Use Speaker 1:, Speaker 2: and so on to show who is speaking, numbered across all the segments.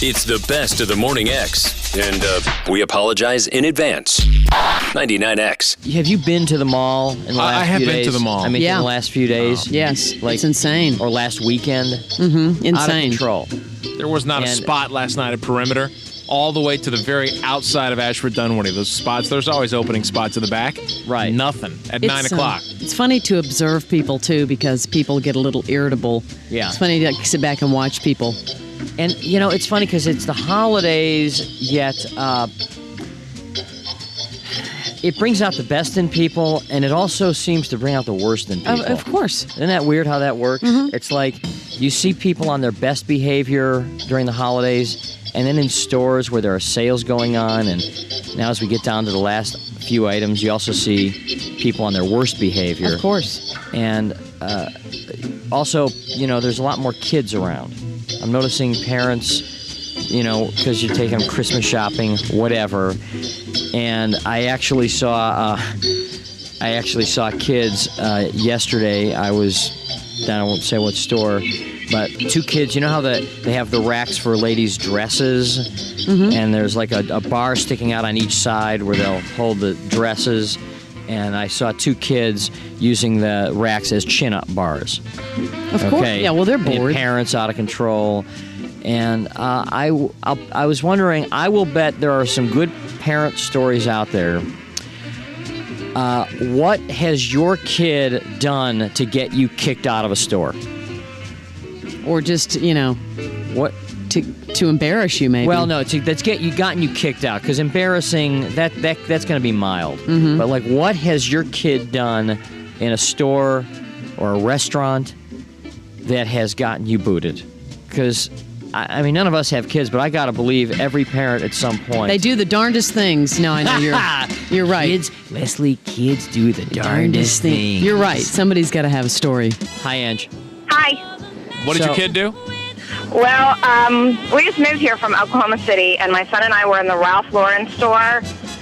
Speaker 1: It's the best of the Morning X, and we apologize in advance. 99X.
Speaker 2: Have you been to the mall in the last few days?
Speaker 3: I have been to the mall.
Speaker 2: I mean, in the last few days?
Speaker 4: Yes, it's insane.
Speaker 2: Or last weekend?
Speaker 4: Insane.
Speaker 2: Out of control.
Speaker 3: There was not a spot last night at Perimeter, all the way to the very outside of Ashford Dunwoody. Those spots, there's always opening spots in the back.
Speaker 2: Right.
Speaker 3: Nothing at 9 o'clock.
Speaker 4: It's funny to observe people, too, because people get a little irritable.
Speaker 2: Yeah.
Speaker 4: It's funny to sit back and watch people.
Speaker 2: And, you know, it's funny because it's the holidays, yet it brings out the best in people, and it also seems to bring out the worst in people.
Speaker 4: Of course.
Speaker 2: Isn't that weird how that works?
Speaker 4: Mm-hmm.
Speaker 2: It's like you see people on their best behavior during the holidays, and then in stores where there are sales going on, and now as we get down to the last few items, you also see people on their worst behavior.
Speaker 4: Of course.
Speaker 2: And also, you know, there's a lot more kids around. I'm noticing parents, you know, because you're taking them Christmas shopping, whatever. And I actually saw kids yesterday. I won't say what store, but two kids. You know how they have the racks for ladies' dresses, and there's like a bar sticking out on each side where they'll hold the dresses. And I saw two kids using the racks as chin-up bars.
Speaker 4: Of course. Yeah, well, they're bored.
Speaker 2: And parents out of control. And I was wondering, I will bet there are some good parent stories out there. What has your kid done to get you kicked out of a store?
Speaker 4: Or just, you know,
Speaker 2: what
Speaker 4: to embarrass you, maybe.
Speaker 2: Well, no, that's gotten you kicked out, because embarrassing, that's going to be mild.
Speaker 4: Mm-hmm.
Speaker 2: But like, what has your kid done in a store or a restaurant that has gotten you booted? Because I mean, none of us have kids, but I gotta believe every parent at some point.
Speaker 4: They do the darndest things. No, I know you're right.
Speaker 2: Kids do the darndest things.
Speaker 4: You're right. Somebody's got to have a story.
Speaker 2: Hi, Ange.
Speaker 5: Hi.
Speaker 3: What did your kid do?
Speaker 5: Well, we just moved here from Oklahoma City, and my son and I were in the Ralph Lauren store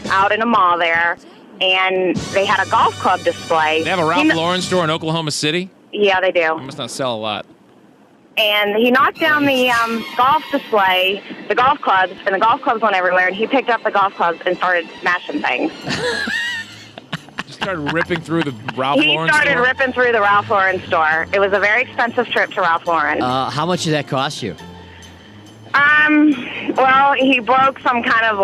Speaker 5: out in a mall there, and they had a golf club display.
Speaker 3: They have a Ralph Lauren store in Oklahoma City?
Speaker 5: Yeah, they do.
Speaker 3: They must not sell a lot.
Speaker 5: And he knocked down the golf display, the golf clubs, and the golf clubs went everywhere, and he picked up the golf clubs and started smashing things.
Speaker 3: Started ripping through the Ralph Lauren store?
Speaker 5: He started ripping through the Ralph Lauren store. It was a very expensive trip to Ralph Lauren.
Speaker 2: How much did that cost you?
Speaker 5: Well, he broke some kind of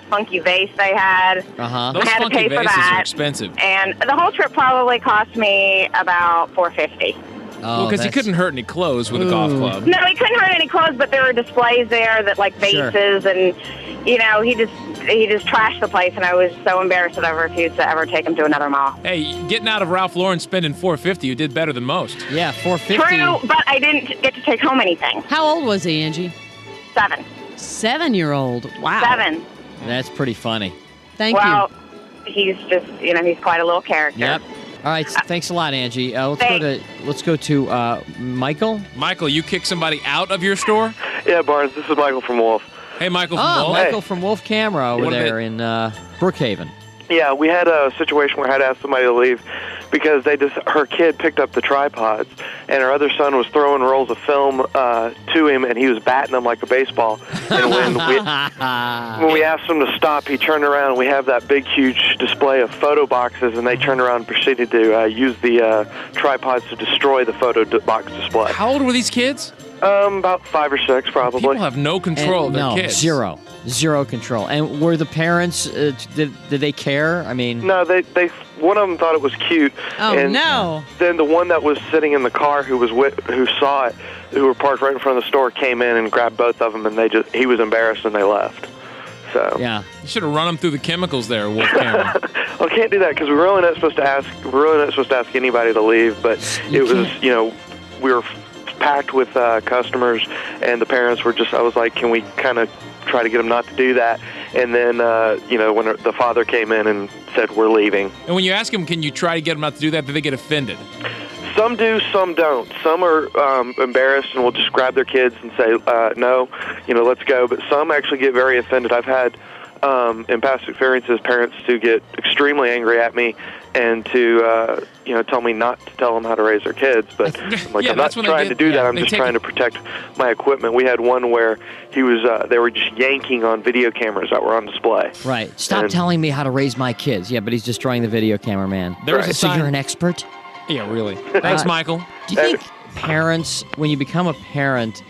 Speaker 5: funky vase they had.
Speaker 2: Uh-huh.
Speaker 3: Those
Speaker 5: I had to
Speaker 3: funky
Speaker 5: pay for
Speaker 3: vases
Speaker 5: that.
Speaker 3: are expensive.
Speaker 5: And the whole trip probably cost me about $450.
Speaker 3: Well, because he couldn't hurt any clothes with a golf club.
Speaker 5: No, he couldn't hurt any clothes, but there were displays there that like vases, and you know, he just trashed the place, and I was so embarrassed that I refused to ever take him to another mall.
Speaker 3: Hey, getting out of Ralph Lauren spending $450, you did better than most.
Speaker 2: Yeah, $450.
Speaker 5: True, but I didn't get to take home anything.
Speaker 4: How old was he, Angie?
Speaker 5: 7.
Speaker 4: 7-year-old. Wow.
Speaker 5: 7.
Speaker 2: That's pretty funny.
Speaker 4: Thank you.
Speaker 5: Well, he's just, you know, he's quite a little character.
Speaker 2: Yep. All right, thanks a lot, Angie. Let's go to Michael.
Speaker 3: Michael, you kicked somebody out of your store?
Speaker 6: Yeah, Barnes, this is Michael from Wolf.
Speaker 3: Hey, Michael from Wolf.
Speaker 2: Michael from Wolf Camera over there in Brookhaven.
Speaker 6: Yeah, we had a situation where I had to ask somebody to leave because her kid picked up the tripods, and her other son was throwing rolls of film to him, and he was batting them like a baseball. And when we asked him to stop, he turned around, and we have that big, huge display of photo boxes, and they turned around and proceeded to use the tripods to destroy the photo box display.
Speaker 3: How old were these kids?
Speaker 6: About 5 or 6, probably.
Speaker 3: People have no control of their kids.
Speaker 2: Zero control. And were the parents, did they care? I mean...
Speaker 6: No, they one of them thought it was cute.
Speaker 4: Oh,
Speaker 6: and
Speaker 4: no.
Speaker 6: Then the one that was sitting in the car who saw it, who were parked right in front of the store, came in and grabbed both of them, and he was embarrassed and they left. So
Speaker 2: yeah,
Speaker 3: you should have run them through the chemicals there, Wolf Cameron.
Speaker 6: Well, I can't do that because we're really not supposed to ask. We're really not supposed to ask anybody to leave. But we were packed with customers, and the parents were just. I was like, can we kind of try to get them not to do that? And then, when the father came in and said, we're leaving.
Speaker 3: And when you ask them, can you try to get them not to do that, do they get offended?
Speaker 6: Some do, some don't. Some are embarrassed and will just grab their kids and say, no, let's go. But some actually get very offended. I've had in past experiences, parents to get extremely angry at me and to tell me not to tell them how to raise their kids. But I'm not trying to do that. I'm just trying to protect my equipment. We had one where he was they were just yanking on video cameras that were on display.
Speaker 2: Right. Stop telling me how to raise my kids. Yeah, but he's destroying the video camera, man. So you're an expert?
Speaker 3: Yeah, really. Thanks, Michael.
Speaker 2: Do you think parents, when you become a parent,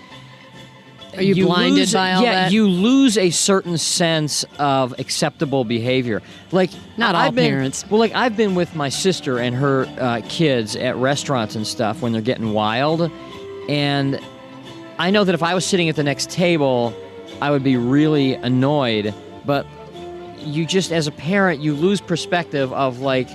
Speaker 4: are you blinded by all that?
Speaker 2: Yeah, you lose a certain sense of acceptable behavior. Like,
Speaker 4: not all parents.
Speaker 2: Well, like I've been with my sister and her kids at restaurants and stuff when they're getting wild, and I know that if I was sitting at the next table, I would be really annoyed. But you just, as a parent, you lose perspective of like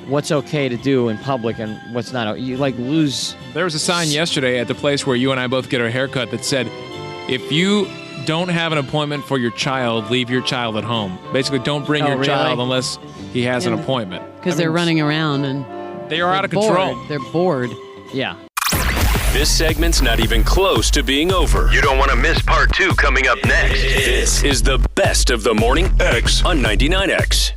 Speaker 2: what's okay to do in public and what's not. You like lose.
Speaker 3: There was a sign yesterday at the place where you and I both get our haircut that said, if you don't have an appointment for your child, leave your child at home. Basically, don't bring your child unless he has an appointment.
Speaker 4: Because they're running around and
Speaker 3: they are out of control.
Speaker 4: They're bored.
Speaker 2: Yeah.
Speaker 1: This segment's not even close to being over. You don't want to miss part 2 coming up next. This is the best of the Morning X on 99X.